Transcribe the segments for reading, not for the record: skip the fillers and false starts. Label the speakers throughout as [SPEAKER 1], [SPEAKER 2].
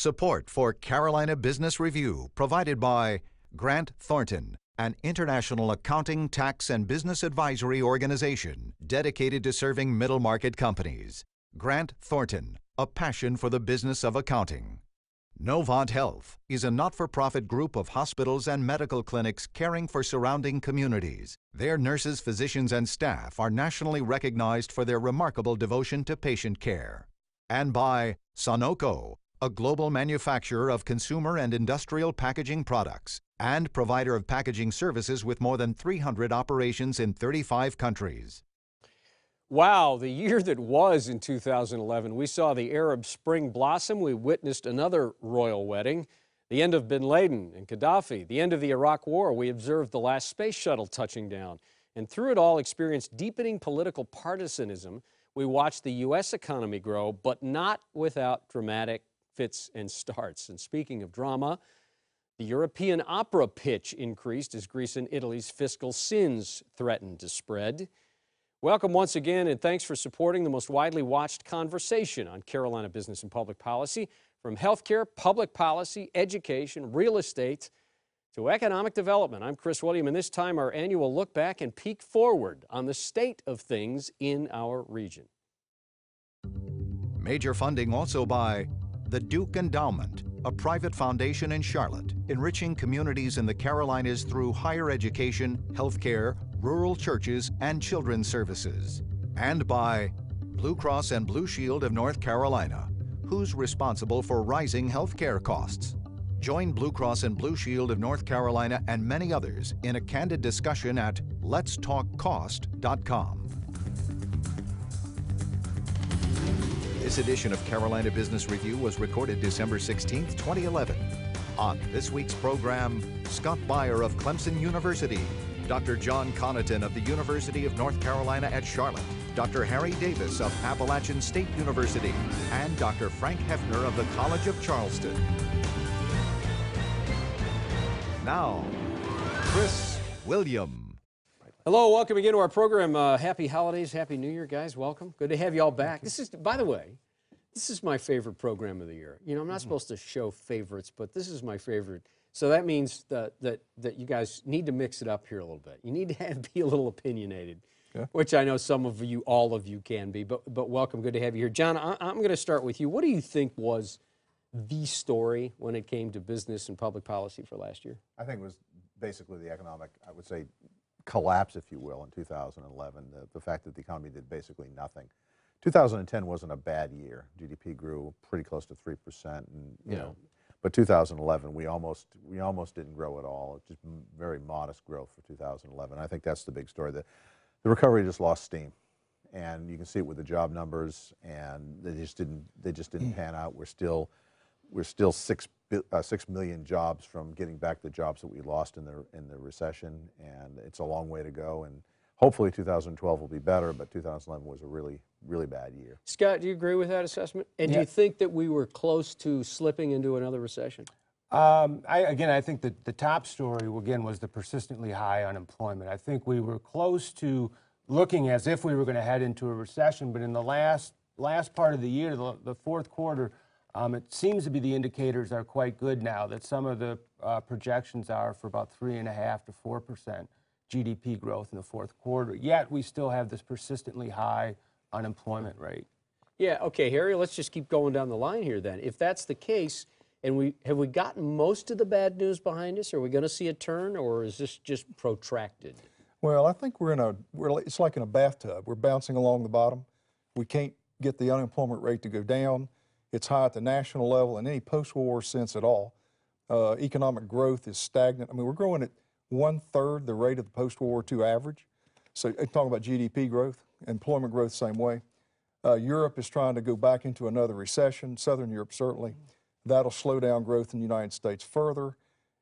[SPEAKER 1] Support for Carolina Business Review provided by Grant Thornton, an international accounting, tax, and business advisory organization dedicated to serving middle-market companies. Grant Thornton, a passion for the business of accounting. Novant Health is a not-for-profit group of hospitals and medical clinics caring for surrounding communities. Their nurses, physicians, and staff are nationally recognized for their remarkable devotion to patient care. And by Sonoco, a global manufacturer of consumer and industrial packaging products and provider of packaging services with more than 300 operations in 35 countries.
[SPEAKER 2] Wow, the year that was in 2011. We saw the Arab Spring blossom. We witnessed another royal wedding, the end of bin Laden and Gaddafi, the end of the Iraq War. We observed the last space shuttle touching down, and through it all experienced deepening political partisanism. We watched the U.S. economy grow, but not without dramatic fits and starts. And speaking of drama, the European opera pitch increased as Greece and Italy's fiscal sins threatened to spread. Welcome once again, and thanks for supporting the most widely watched conversation on Carolina business and public policy, from healthcare, public policy, education, real estate, to economic development. I'm Chris William, and this time our annual look back and peek forward on the state of things in our region.
[SPEAKER 1] Major funding also by the Duke Endowment, a private foundation in Charlotte, enriching communities in the Carolinas through higher education, healthcare, rural churches, and children's services. And by Blue Cross and Blue Shield of North Carolina, who's responsible for rising healthcare costs. Join Blue Cross and Blue Shield of North Carolina and many others in a candid discussion at letstalkcost.com. This edition of Carolina Business Review was recorded December 16, 2011. On this week's program, Scott Baier of Clemson University, Dr. John Connaughton of the University of North Carolina at Charlotte, Dr. Harry Davis of Appalachian State University, and Dr. Frank Hefner of the College of Charleston. Now, Chris William.
[SPEAKER 2] Hello, welcome again to our program. Happy holidays, Happy New Year, guys. Welcome. Good to have you all back. This is, by the way, this is my favorite program of the year. You know, I'm not supposed to show favorites, but this is my favorite. So that means that you guys need to mix it up here a little bit. You need to be a little opinionated, which I know some of you, all of you can be, but welcome. Good to have you here. John, I'm going to start with you. What do you think was the story when it came to business and public policy for last year?
[SPEAKER 3] I think it was basically the economic, I would say, collapse, if you will, in 2011. The fact that the economy did basically nothing. 2010 wasn't a bad year. GDP grew pretty close to 3%, and you know, but 2011 we almost didn't grow at all. Just very modest growth for 2011. I think that's the big story. The recovery just lost steam, and you can see it with the job numbers, and they just didn't pan out. We're still 6 million jobs from getting back the jobs that we lost in the recession, and it's a long way to go. And hopefully 2012 will be better, but 2011 was a really bad year. Scott,
[SPEAKER 2] do you agree with that assessment? And do you think that we were close to slipping into another recession?
[SPEAKER 4] I think that the top story, again, was the persistently high unemployment. I think we were close to looking as if we were going to head into a recession, but in the last part of the year, the fourth quarter, it seems to be the indicators are quite good now, that some of the projections are for about 3.5% to 4% GDP growth in the fourth quarter. Yet we still have this persistently high unemployment rate.
[SPEAKER 2] Yeah, okay, Harry, let's just keep going down the line here then. If that's the case, and have we gotten most of the bad news behind us? Are we going to see a turn, or is this just protracted?
[SPEAKER 5] Well, I think it's like in a bathtub. We're bouncing along the bottom. We can't get the unemployment rate to go down. It's high at the national level in any post-war sense at all. Economic growth is stagnant. I mean, we're growing at 1/3 the rate of the post-World War II average. So talking about GDP growth, employment growth, same way. Europe is trying to go back into another recession, Southern Europe certainly. That'll slow down growth in the United States further.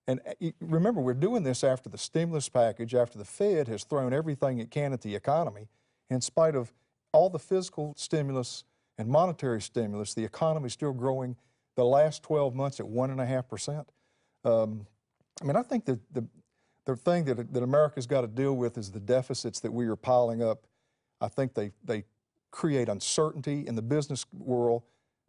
[SPEAKER 5] And remember, we're doing this after the stimulus package, after the Fed has thrown everything it can at the economy. In spite of all the fiscal stimulus and monetary stimulus, the economy is still growing the last 12 months at 1.5%. I mean, I think that the thing that America's got to deal with is the deficits that we are piling up. I think they create uncertainty in the business world,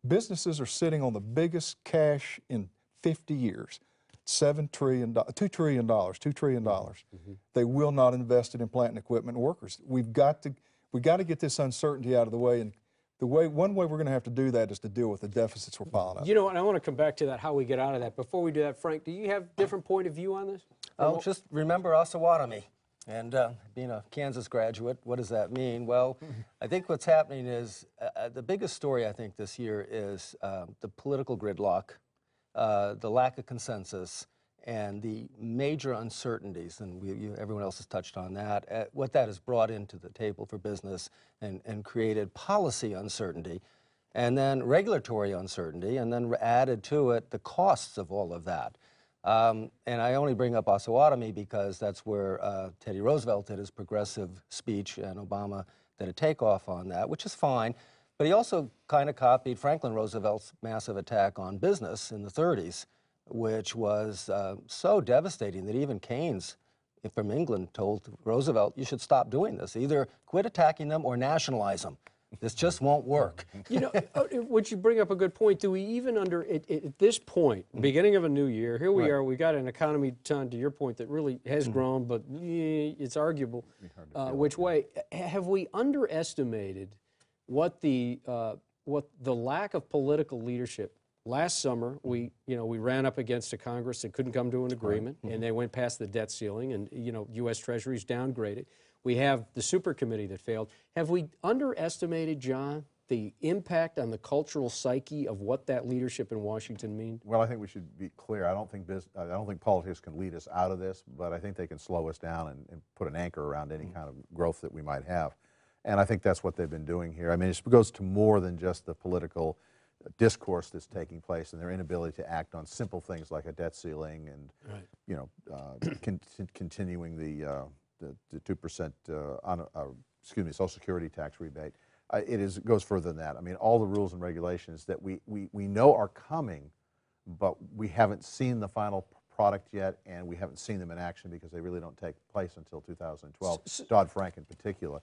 [SPEAKER 5] Businesses are sitting on the biggest cash in 50 years, $2 trillion. They will not invest it in plant and equipment and workers. We've got to get this uncertainty out of the way, and one way we're going to have to do that is to deal with the deficits we're piling up.
[SPEAKER 2] You know, and I want to come back to that, how we get out of that. Before we do that, Frank, do you have a different point of view on this?
[SPEAKER 6] Oh, just remember Osawatomie. And being a Kansas graduate, what does that mean? Well, I think what's happening is the biggest story, I think, this year is the political gridlock, the lack of consensus, and the major uncertainties, and everyone else has touched on that, what that has brought into the table for business and created policy uncertainty, and then regulatory uncertainty, and then added to it the costs of all of that. And I only bring up Osawatomie because that's where Teddy Roosevelt did his progressive speech, and Obama did a takeoff on that, which is fine. But he also kind of copied Franklin Roosevelt's massive attack on business in the 30s, which was so devastating that even Keynes from England told Roosevelt, you should stop doing this. Either quit attacking them or nationalize them. This just won't work.
[SPEAKER 2] You know, would you bring up a good point? Do we even at this point, beginning of a new year, here we are, we've got an economy, John, to your point, that really has grown, but it's arguable which way. Have we underestimated what the lack of political leadership? Last summer, we ran up against a Congress that couldn't come to an agreement, and they went past the debt ceiling, and U.S. Treasury's downgraded. We have the super committee that failed. Have we underestimated, John, the impact on the cultural psyche of what that leadership in Washington means?
[SPEAKER 3] Well, I think we should be clear. I don't think politics can lead us out of this, but I think they can slow us down and put an anchor around any kind of growth that we might have. And I think that's what they've been doing here. I mean, it goes to more than just the political discourse that's taking place and their inability to act on simple things like a debt ceiling and continuing the 2% Social Security tax rebate. It goes further than that. I mean, all the rules and regulations that we know are coming, but we haven't seen the final product yet, and we haven't seen them in action because they really don't take place until 2012, Dodd-Frank in particular.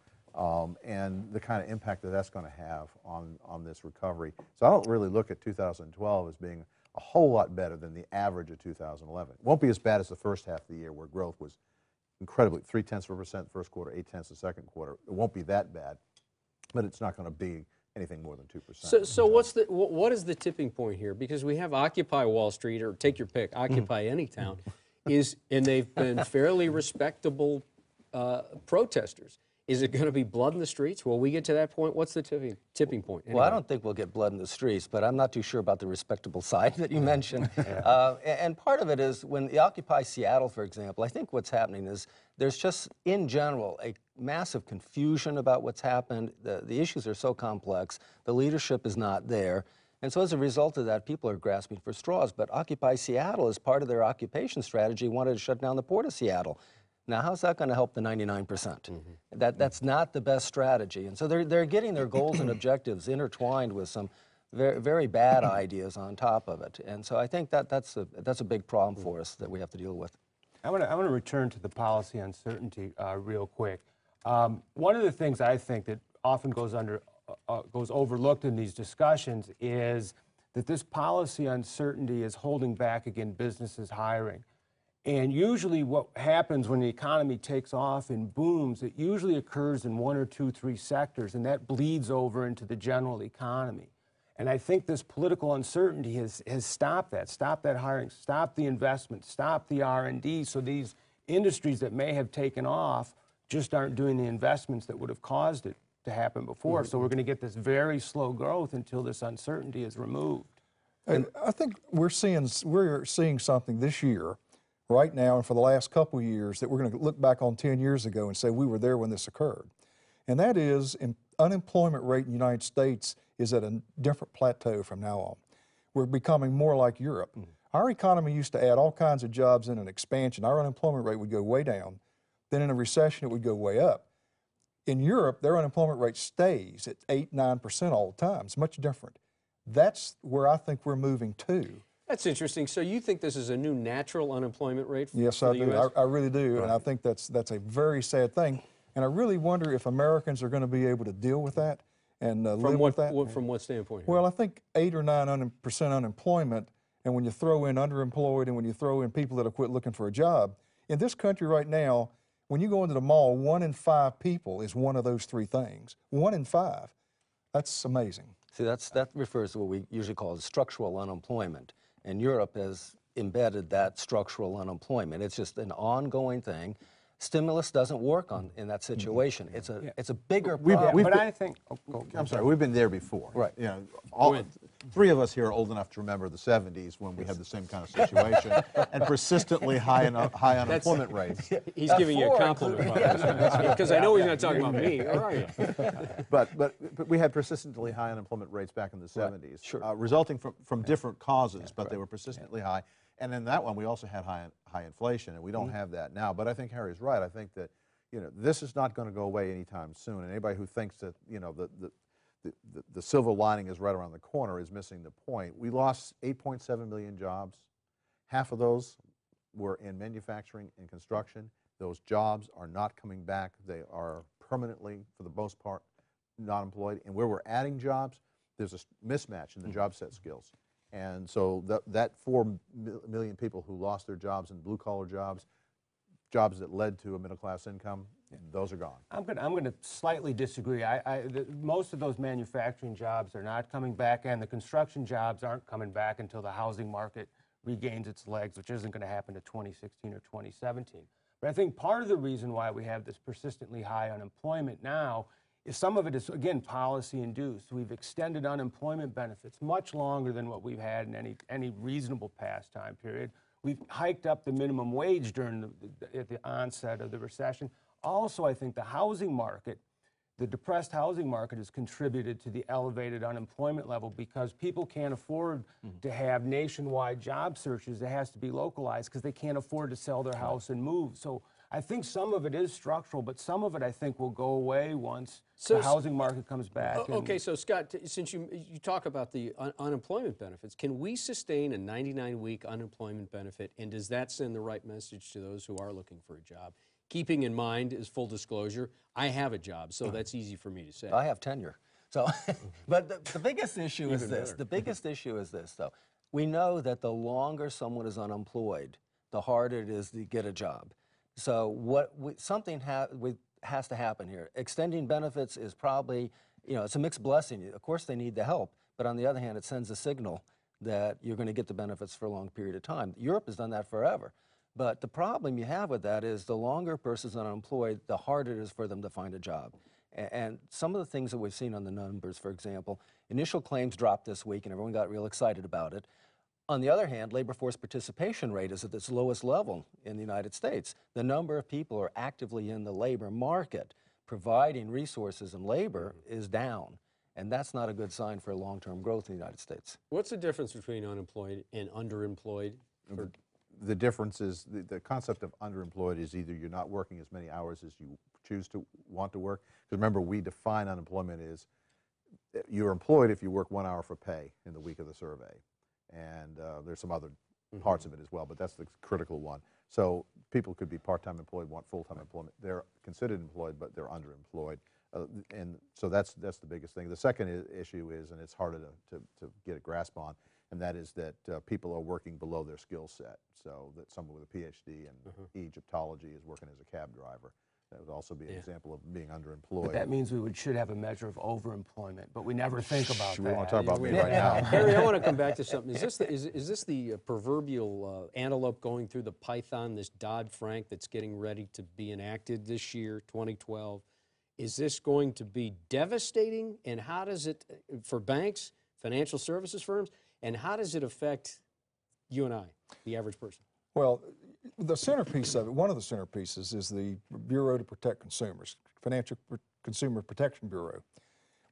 [SPEAKER 3] And the kind of impact that that's going to have on this recovery. So I don't really look at 2012 as being a whole lot better than the average of 2011. It won't be as bad as the first half of the year where growth was incredibly 0.3% first quarter, 0.8 the second quarter. It won't be that bad, but it's not going to be anything more than 2%.
[SPEAKER 2] So what is the tipping point here? Because we have Occupy Wall Street, or take your pick, Occupy any town, and they've been fairly respectable protesters. Is it going to be blood in the streets? Will we get to that point? What's the tipping point? Anyway.
[SPEAKER 6] Well, I don't think we'll get blood in the streets, but I'm not too sure about the respectable side that you mentioned. And part of it is when the Occupy Seattle, for example, I think what's happening is there's just, in general, a massive confusion about what's happened. The issues are so complex. The leadership is not there. And so as a result of that, people are grasping for straws. But Occupy Seattle, as part of their occupation strategy, wanted to shut down the port of Seattle. Now, how's that going to help the 99%? That's not the best strategy. And so they're getting their goals and objectives intertwined with some very, very bad ideas on top of it. And so I think that's a big problem for us that we have to deal with.
[SPEAKER 4] I want to return to the policy uncertainty real quick. One of the things I think that often goes overlooked in these discussions is that this policy uncertainty is holding back, again, businesses hiring. And usually what happens when the economy takes off and booms, it usually occurs in 1 or 2, 3 sectors, and that bleeds over into the general economy. And I think this political uncertainty has stopped that hiring, stopped the investment, stopped the R&D, so these industries that may have taken off just aren't doing the investments that would have caused it to happen before. So we're going to get this very slow growth until this uncertainty is removed.
[SPEAKER 5] And I think we're seeing something this year, right now and for the last couple of years, that we're going to look back on 10 years ago and say we were there when this occurred. And that is, unemployment rate in the United States is at a different plateau from now on. We're becoming more like Europe. Our economy used to add all kinds of jobs in an expansion. Our unemployment rate would go way down. Then in a recession, it would go way up. In Europe, their unemployment rate stays at 8, 9% all the time. It's much different. That's where I think we're moving to.
[SPEAKER 2] That's interesting. So you think this is a new natural unemployment rate for the
[SPEAKER 5] Yes, I do.
[SPEAKER 2] US?
[SPEAKER 5] I really do,
[SPEAKER 2] Right.
[SPEAKER 5] and I think that's a very sad thing. And I really wonder if Americans are going to be able to deal with that. and
[SPEAKER 2] From
[SPEAKER 5] live with that.
[SPEAKER 2] from what standpoint?
[SPEAKER 5] Well, I think 8 or 9% unemployment, and when you throw in underemployed and when you throw in people that have quit looking for a job, in this country right now, when you go into the mall, 1 in 5 people is one of those 3 things. 1 in 5. That's amazing.
[SPEAKER 6] See, that refers to what we usually call structural unemployment. And Europe has embedded that structural unemployment. It's just an ongoing thing. Stimulus doesn't work in that situation. It's a bigger problem.
[SPEAKER 4] But I think,
[SPEAKER 3] I'm sorry, we've been there before.
[SPEAKER 6] Right.
[SPEAKER 3] You know, 3 of us here are old enough to remember the 70s when we had the same kind of situation and persistently high unemployment rates.
[SPEAKER 2] He's giving you a compliment, because I know he's not talking about me. Or are you?
[SPEAKER 3] But we had persistently high unemployment rates back in the 70s,
[SPEAKER 6] Sure.
[SPEAKER 3] resulting from different causes, but they were persistently high. And in that one, we also had high inflation, and we don't have that now. But I think Harry's right. I think that, you know, this is not going to go away anytime soon. And anybody who thinks that, you know, the silver lining is right around the corner is missing the point. We lost 8.7 million jobs. Half of those were in manufacturing and construction. Those jobs are not coming back. They are permanently, for the most part, not employed. And where we're adding jobs, there's a mismatch in the job set skills. And so that 4 million people who lost their jobs in blue-collar jobs, jobs that led to a middle-class income, those are gone.
[SPEAKER 4] I'm going to slightly disagree. Most of those manufacturing jobs are not coming back, and the construction jobs aren't coming back until the housing market regains its legs, which isn't going to happen to 2016 or 2017. But I think part of the reason why we have this persistently high unemployment now is some of it is, again, policy-induced. We've extended unemployment benefits much longer than what we've had in any reasonable past time period. We've hiked up the minimum wage at the onset of the recession. Also, I think the housing market, the depressed housing market, has contributed to the elevated unemployment level because people can't afford to have nationwide job searches. It has to be localized because they can't afford to sell their house and move. So I think some of it is structural, but some of it I think will go away once the housing market comes back.
[SPEAKER 2] Okay, so Scott, since you talk about the unemployment benefits, can we sustain a 99-week unemployment benefit, and does that send the right message to those who are looking for a job? Keeping in mind, as full disclosure, I have a job, so that's easy for me to say.
[SPEAKER 6] I have tenure. So, but the biggest issue is this. The biggest issue is this, though. We know that the longer someone is unemployed, the harder it is to get a job. So something has to happen here. Extending benefits is probably, you know, it's a mixed blessing. Of course, they need the help, but on the other hand, it sends a signal that you're going to get the benefits for a long period of time. Europe has done that forever. But the problem you have with that is the longer a person's unemployed, the harder it is for them to find a job. And some of the things that we've seen on the numbers, for example, initial claims dropped this week and everyone got real excited about it. On the other hand, labor force participation rate is at its lowest level in the United States. The number of people who are actively in the labor market providing resources and labor is down. And that's not a good sign for long-term growth in the United States.
[SPEAKER 2] What's the difference between unemployed and underemployed?
[SPEAKER 3] The difference is the concept of underemployed is either you're not working as many hours as you choose to want to work. Because remember, we define unemployment as you're employed if you work 1 hour for pay in the week of the survey. And there's some other parts of it as well, but that's the critical one. So people could be part-time employed, want full-time employment. They're considered employed, but they're underemployed. And so that's the biggest thing. The second issue is, and it's harder to get a grasp on, and that is that people are working below their skill set. So that someone with a PhD in Egyptology is working as a cab driver. That would also be an example of being underemployed.
[SPEAKER 4] But that means we should have a measure of overemployment, but we never think about that.
[SPEAKER 3] We want to talk about me right now.
[SPEAKER 2] Harry, I want to come back to something. Is this the proverbial antelope going through the python, this Dodd-Frank that's getting ready to be enacted this year, 2012? Is this going to be devastating? And how does it, for banks, financial services firms, and how does it affect you and I, the average person?
[SPEAKER 5] Well, the centerpiece of it, one of the centerpieces is the Bureau to Protect Consumers, Financial Consumer Protection Bureau.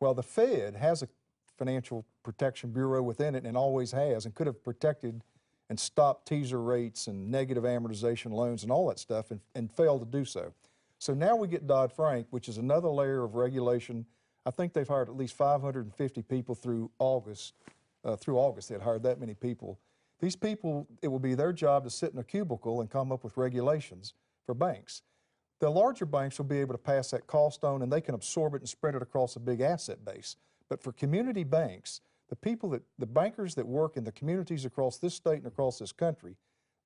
[SPEAKER 5] Well, the Fed has a Financial Protection Bureau within it and always has, and could have protected and stopped teaser rates and negative amortization loans and all that stuff and failed to do so. So now we get Dodd-Frank, which is another layer of regulation. I think they've hired at least 550 people through August. They had hired that many people. These people, it will be their job to sit in a cubicle and come up with regulations for banks. The larger banks will be able to pass that cost on, and they can absorb it and spread it across a big asset base. But for community banks, the bankers that work in the communities across this state and across this country,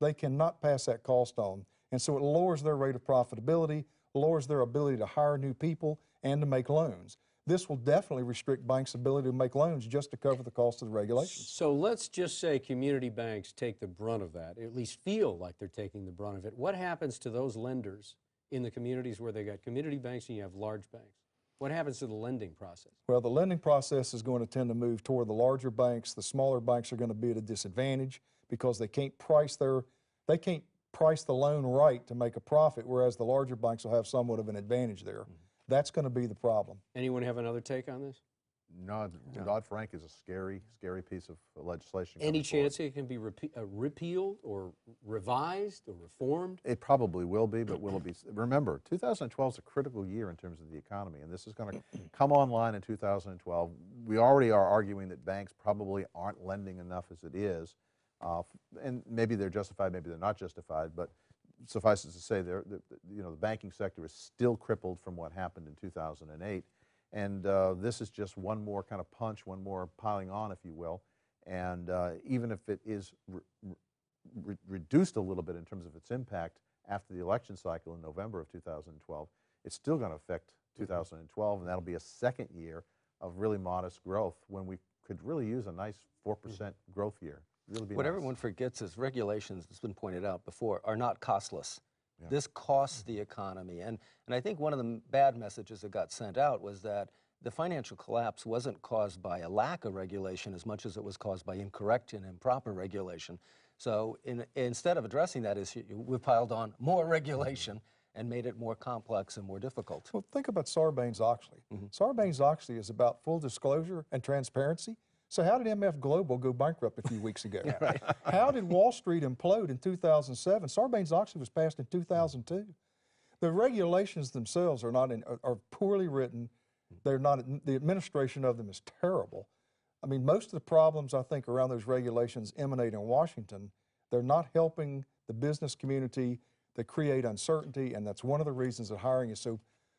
[SPEAKER 5] they cannot pass that cost on. And so it lowers their rate of profitability, lowers their ability to hire new people and to make loans. This will definitely restrict banks' ability to make loans just to cover the cost of the regulations.
[SPEAKER 2] So let's just say community banks take the brunt of that, at least feel like they're taking the brunt of it. What happens to those lenders in the communities where they got community banks and you have large banks? What happens to the lending process?
[SPEAKER 5] Well, the lending process is going to tend to move toward the larger banks. The smaller banks are going to be at a disadvantage because they can't price the loan right to make a profit, whereas the larger banks will have somewhat of an advantage there. That's going to be the problem.
[SPEAKER 2] Anyone have another take on this?
[SPEAKER 3] No, Dodd-Frank is a scary, scary piece of legislation.
[SPEAKER 2] Any chance it can be repealed or revised or reformed?
[SPEAKER 3] It probably will be, but will it be? Remember, 2012 is a critical year in terms of the economy, and this is going to come online in 2012. We already are arguing that banks probably aren't lending enough as it is, and maybe they're justified, maybe they're not justified, but suffice it to say, the banking sector is still crippled from what happened in 2008. And this is just one more kind of punch, one more piling on, if you will. And even if it is reduced a little bit in terms of its impact after the election cycle in November of 2012, it's still going to affect 2012, and that'll be a second year of really modest growth when we could really use a nice 4% growth year. Really be
[SPEAKER 6] what
[SPEAKER 3] nice.
[SPEAKER 6] everyone forgets is regulations, it's been pointed out before, are not costless. Yeah. This costs the economy. And I think one of the bad messages that got sent out was that the financial collapse wasn't caused by a lack of regulation as much as it was caused by incorrect and improper regulation. So instead of addressing that issue, we piled on more regulation and made it more complex and more difficult.
[SPEAKER 5] Well, think about Sarbanes-Oxley. Sarbanes-Oxley is about full disclosure and transparency. So how did MF Global go bankrupt a few weeks ago? Right. How did Wall Street implode in 2007? Sarbanes-Oxley was passed in 2002. The regulations themselves are poorly written. They're not. The administration of them is terrible. I mean, most of the problems I think around those regulations emanate in Washington. They're not helping the business community. They create uncertainty, and that's one of the reasons that hiring is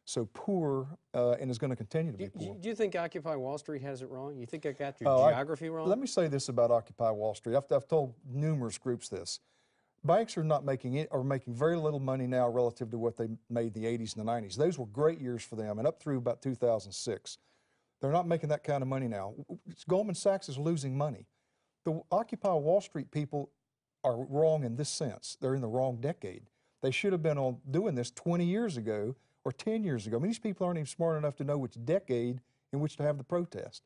[SPEAKER 5] so poor and is going to continue to be poor.
[SPEAKER 2] Do you think Occupy Wall Street has it wrong? You think I got your geography wrong?
[SPEAKER 5] Let me say this about Occupy Wall Street. I've told numerous groups this. Banks are making very little money now relative to what they made in the 80s and the 90s. Those were great years for them, and up through about 2006. They're not making that kind of money now. Goldman Sachs is losing money. The Occupy Wall Street people are wrong in this sense. They're in the wrong decade. They should have been doing this 20 years ago or 10 years ago. I mean, these people aren't even smart enough to know which decade in which to have the protest.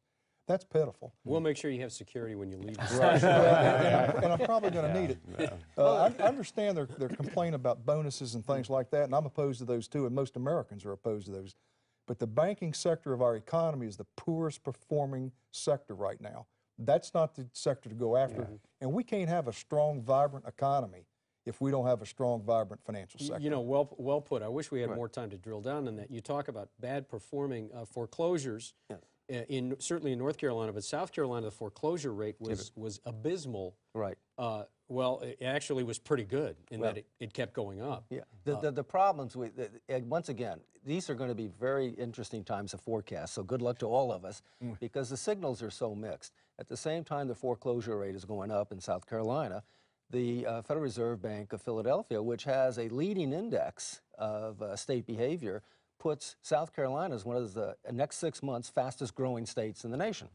[SPEAKER 5] That's pitiful.
[SPEAKER 2] We'll make sure you have security when you leave.
[SPEAKER 5] Right. and I'm probably going to need it. I understand their complaint about bonuses and things like that, and I'm opposed to those too, and most Americans are opposed to those. But the banking sector of our economy is the poorest performing sector right now. That's not the sector to go after. And we can't have a strong, vibrant economy if we don't have a strong, vibrant financial sector.
[SPEAKER 2] You know, well put. I wish we had more time to drill down on that. You talk about bad performing foreclosures. Certainly in North Carolina, but South Carolina, the foreclosure rate was abysmal.
[SPEAKER 6] Right.
[SPEAKER 2] Well, it actually was pretty good in that it kept going up.
[SPEAKER 6] Yeah. The problems with, once again, these are going to be very interesting times to forecast, so good luck to all of us, because the signals are so mixed. At the same time the foreclosure rate is going up in South Carolina, the Federal Reserve Bank of Philadelphia, which has a leading index of state behavior, puts South Carolina as one of the next 6 months fastest growing states in the nation.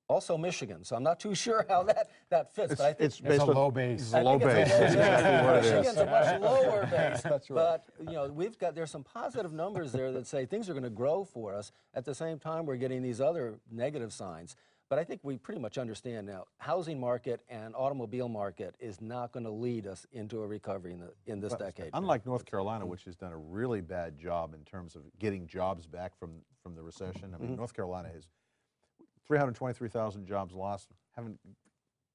[SPEAKER 6] Also Michigan, so I'm not too sure how that fits. But I think
[SPEAKER 3] it's a low base.
[SPEAKER 6] It's a low base. That's exactly what it is. Michigan's a much lower base.
[SPEAKER 5] That's right.
[SPEAKER 6] But there's some positive numbers there that say things are going to grow for us. At the same time, we're getting these other negative signs. But I think we pretty much understand now, housing market and automobile market is not going to lead us into a recovery in this decade.
[SPEAKER 3] Unlike North Carolina, which has done a really bad job in terms of getting jobs back from the recession. I mean, North Carolina has 323,000 jobs lost,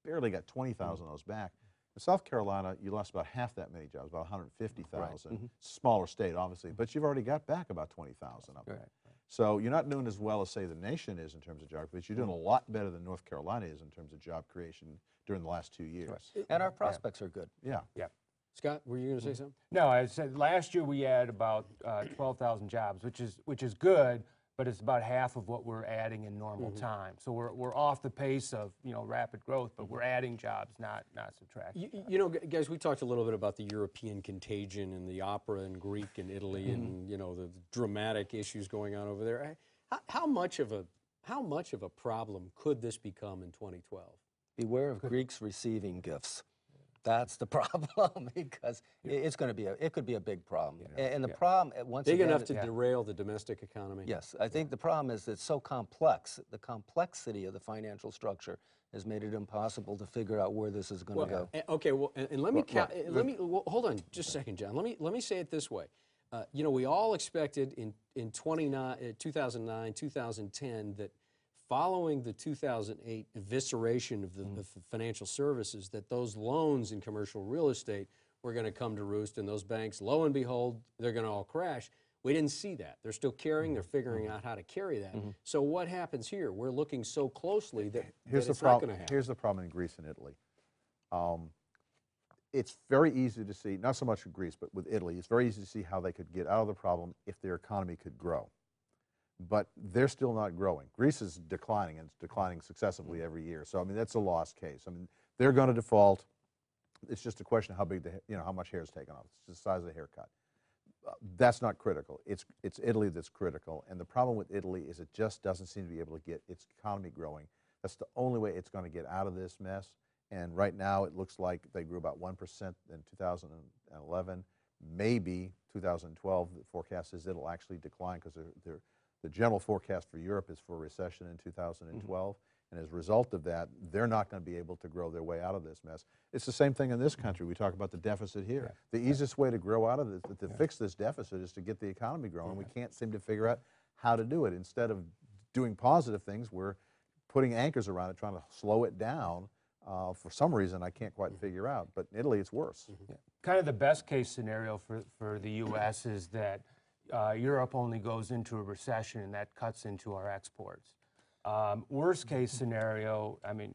[SPEAKER 3] barely got 20,000 of those back. In South Carolina, you lost about half that many jobs, about 150,000. Right. Smaller state, obviously, but you've already got back about 20,000 of them. Right. So you're not doing as well as, say, the nation is in terms of job creation. You're doing a lot better than North Carolina is in terms of job creation during the last 2 years.
[SPEAKER 6] Right. And our prospects are good.
[SPEAKER 3] Yeah.
[SPEAKER 4] Yeah.
[SPEAKER 2] Scott, were you going to say something?
[SPEAKER 4] No, I said last year we had about 12,000 jobs, which is good, but it's about half of what we're adding in normal time. So we're off the pace of rapid growth, but we're adding jobs, not subtracting.
[SPEAKER 2] You know, guys, we talked a little bit about the European contagion and the opera in Greek and Italy and the dramatic issues going on over there. How much of a problem could this become in 2012?
[SPEAKER 6] Beware of Greeks receiving gifts. That's the problem, because it could be a big problem. And the problem, once
[SPEAKER 2] big
[SPEAKER 6] again,
[SPEAKER 2] enough to derail the domestic economy.
[SPEAKER 6] Yes, I think the problem is it's so complex. The complexity of the financial structure has made it impossible to figure out where this is going to go.
[SPEAKER 2] Okay, well, and let me hold on just a second, John. Let me say it this way. We all expected in 2009, 2010 that following the 2008 evisceration of the financial services, that those loans in commercial real estate were going to come to roost, and those banks, lo and behold, they're going to all crash. We didn't see that. They're still carrying. They're figuring out how to carry that. So what happens here? We're looking so closely that it's not going to happen.
[SPEAKER 3] Here's the problem in Greece and Italy. It's very easy to see, not so much in Greece, but with Italy, it's very easy to see how they could get out of the problem if their economy could grow. But they're still not growing. Greece is declining, and it's declining successively every year. So, I mean, that's a lost case. I mean, they're going to default. It's just a question of how big how much hair is taken off. It's the size of the haircut. That's not critical. It's Italy that's critical. And the problem with Italy is it just doesn't seem to be able to get its economy growing. That's the only way it's going to get out of this mess. And right now, it looks like they grew about 1% in 2011. Maybe 2012, the forecast is it'll actually decline, because the general forecast for Europe is for a recession in 2012, and as a result of that, they're not going to be able to grow their way out of this mess. It's the same thing in this country. We talk about the deficit here. The easiest way to grow out of this, to fix this deficit, is to get the economy growing. We can't seem to figure out how to do it. Instead of doing positive things, we're putting anchors around it, trying to slow it down. For some reason, I can't quite figure out, but in Italy, it's worse.
[SPEAKER 4] Kind of the best case scenario for the U.S. is that Europe only goes into a recession, and that cuts into our exports. Worst case scenario, I mean,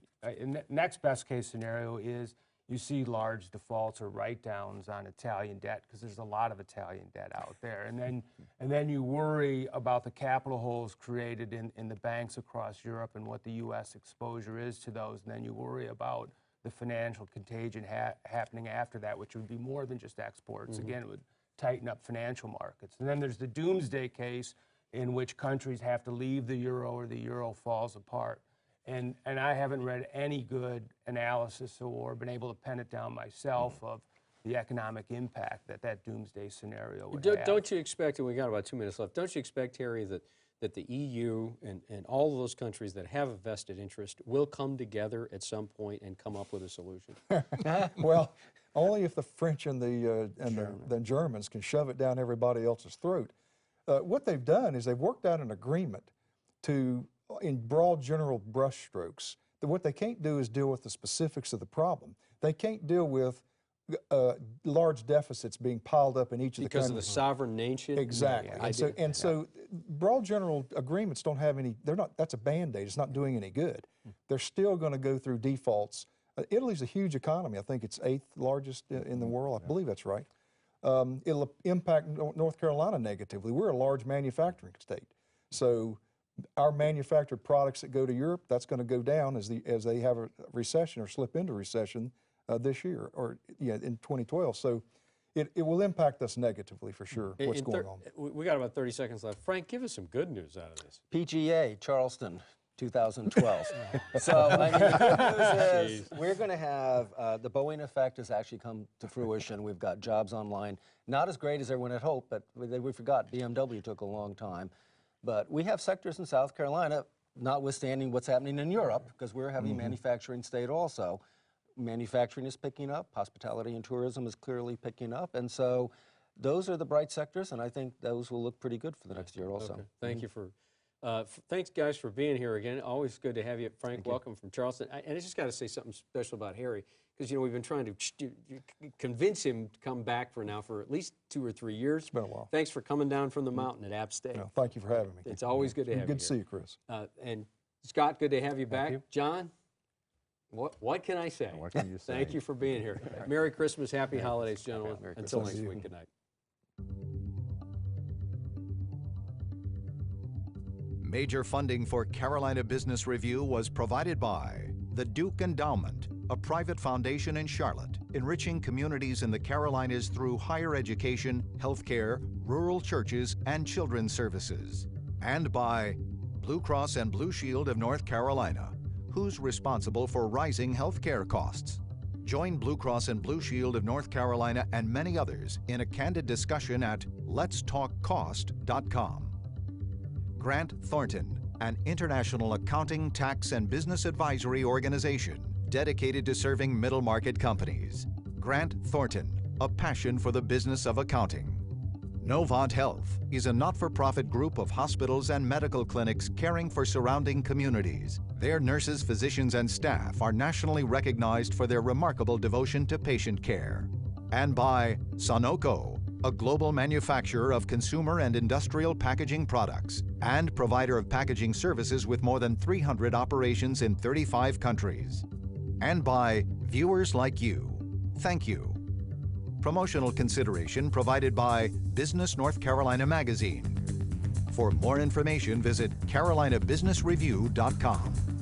[SPEAKER 4] next best case scenario is you see large defaults or write-downs on Italian debt, because there's a lot of Italian debt out there. And then you worry about the capital holes created in the banks across Europe and what the U.S. exposure is to those. And then you worry about the financial contagion happening after that, which would be more than just exports. Again, it would tighten up financial markets. And then there's the doomsday case, in which countries have to leave the euro or the euro falls apart. And I haven't read any good analysis or been able to pen it down myself of the economic impact that doomsday scenario would have.
[SPEAKER 2] Don't you expect, and we got about 2 minutes left, don't you expect, Harry, that the EU and all of those countries that have a vested interest will come together at some point and come up with a solution?
[SPEAKER 5] Well, only if the French and the Germans can shove it down everybody else's throat. What they've done is they've worked out an agreement to, in broad general brushstrokes, that what they can't do is deal with the specifics of the problem. They can't deal with large deficits being piled up in each of the countries.
[SPEAKER 2] Because of the sovereign nation?
[SPEAKER 5] Exactly.
[SPEAKER 2] Yeah,
[SPEAKER 5] so broad general agreements don't have any, that's a Band-Aid. It's not doing any good. They're still going to go through defaults. Italy's a huge economy. I think it's 8th largest in the world. I believe that's right. It'll impact North Carolina negatively. We're a large manufacturing state. So our manufactured products that go to Europe, that's going to go down as they have a recession or slip into recession this year, or in 2012. So it will impact us negatively for sure, what's going on.
[SPEAKER 2] We got about 30 seconds left. Frank, give us some good news out of this.
[SPEAKER 6] PGA, Charleston, 2012. So I mean, the good news is we're going to have, the Boeing effect has actually come to fruition. We've got jobs online. Not as great as everyone had hoped, but we forgot BMW took a long time. But we have sectors in South Carolina, notwithstanding what's happening in Europe, because we're a heavy manufacturing state also. Manufacturing is picking up. Hospitality and tourism is clearly picking up. And so those are the bright sectors, and I think those will look pretty good for the next year also.
[SPEAKER 2] Okay. Thank you for, thanks guys for being here again. Always good to have you. Frank, welcome from Charleston. And I just got to say something special about Harry, because we've been trying to convince him to come back for at least 2 or 3 years.
[SPEAKER 5] It's been a while.
[SPEAKER 2] Thanks for coming down from the mountain at App State.
[SPEAKER 5] No, thank you for having me.
[SPEAKER 2] It's always good to have you.
[SPEAKER 5] Good to see you, Chris.
[SPEAKER 2] And Scott, good to have you back.
[SPEAKER 4] you.
[SPEAKER 2] John, What can I say?
[SPEAKER 3] What can you say?
[SPEAKER 2] Thank you for being here. Merry Christmas, happy holidays, gentlemen.
[SPEAKER 6] Merry
[SPEAKER 2] Until
[SPEAKER 6] Christmas.
[SPEAKER 2] next week, good night.
[SPEAKER 1] Major funding for Carolina Business Review was provided by the Duke Endowment, a private foundation in Charlotte, enriching communities in the Carolinas through higher education, healthcare, rural churches, and children's services. And by Blue Cross and Blue Shield of North Carolina, who's responsible for rising healthcare costs. Join Blue Cross and Blue Shield of North Carolina and many others in a candid discussion at letstalkcost.com. Grant Thornton, an international accounting, tax, and business advisory organization dedicated to serving middle-market companies. Grant Thornton, a passion for the business of accounting. Novant Health is a not-for-profit group of hospitals and medical clinics caring for surrounding communities. Their nurses, physicians, and staff are nationally recognized for their remarkable devotion to patient care. And by Sunoco, a global manufacturer of consumer and industrial packaging products and provider of packaging services with more than 300 operations in 35 countries. And by viewers like you. Thank you. Promotional consideration provided by Business North Carolina Magazine. For more information, visit carolinabusinessreview.com.